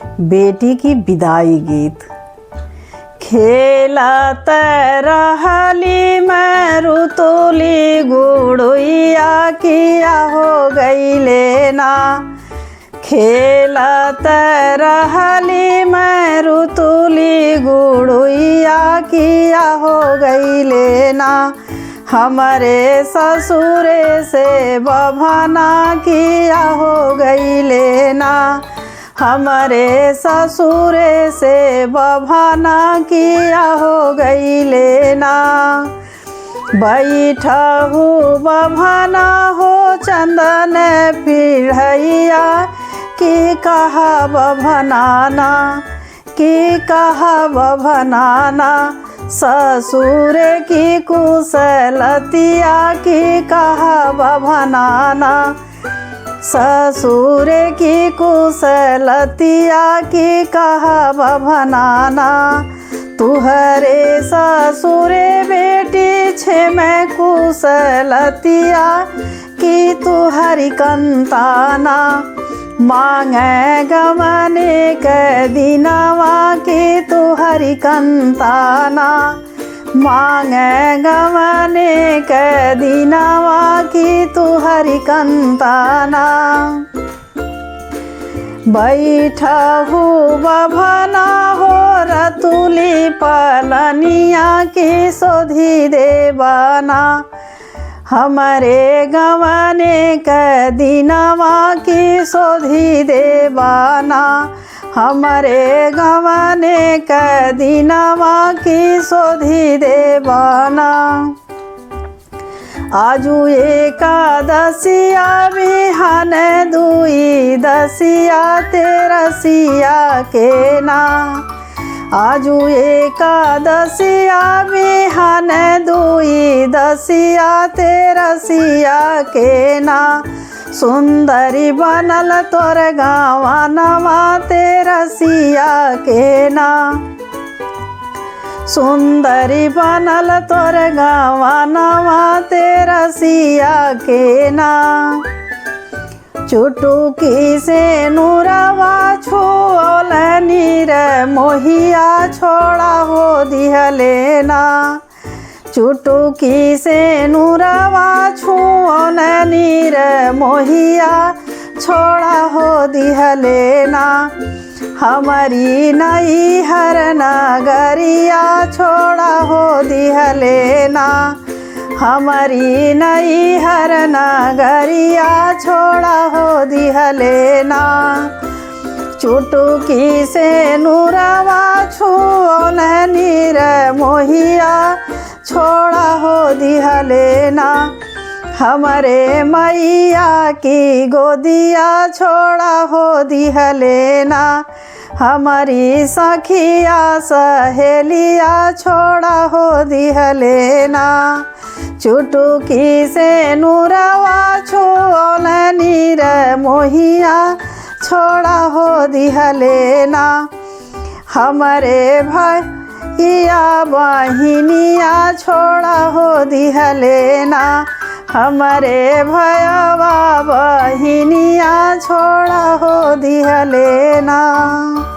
बेटी की विदाई गीत। खेलत रहली मैं रुतुली गुड़िया किया हो गईले ना। खेलत रहली मैं रुतुली गुड़िया किया हो गईले ना। हमारे ससुरे से बभना किया हो गईले ना। हमारे ससुरे से बभना किया हो गईले ना। बैठहु बभना हो चंदन पिढ़ैया की कहा बभनाना। की कहा बभनाना ससुर की कुशलतिया की कहा बभनाना। ससुर की कुशलतिया की कहा बभनाना। तुहरे ससुरे बेटी छे मैं कुशलतिया की तुहरी कंताना। मांगे गमने के दिनवा की तुहरी कंताना। मांगे गमने के दिनवा की तुहरी कंताना। बैठहु बभना हो रतुली पलनिया की सोधी देवाना। हमारे गमने के दिनवा की सोधी देवाना। हमारे गमने के दिनवा की सोधी देवाना। आजू एकादशिया बिहान दुई दसिया तेरसिया के ना। आजू एकादशिया बिहान दुई दसिया तेरसिया के ना। सुंदरी बनल तोर गावनवा तेरसिया के ना। सुंदरी बनल तोर गावनवा तेरसिया के ना। चुटुकी से नूरवा छुअल नीर मोहिया छोड़ा हो दिहले ना। चुटुकी से नूरवा छुअल नीर मोहिया छोड़ा हो दिहले ना। हमारी नई हर नगरिया छोड़ा हो दिहले ना। हमारी नई हर नगरिया छोड़ा हो दिहले ना। चुटुकी से नूरवा छुअल नीर मोहिया छोड़ा हो दिहले ना। हमारे मैया की गोदिया छोड़ा हो दिहले ना। हमारी सखिया सहेलिया छोड़ा हो दिहले ना। चुटुकी से नूरवा छुअल नीर मोहिया छोड़ा हो दिहले ना। हमारे भैया बहिनिया छोड़ा हो दिहले ना। हमारे भैया बहिनिया छोड़ा हो दिहले ना।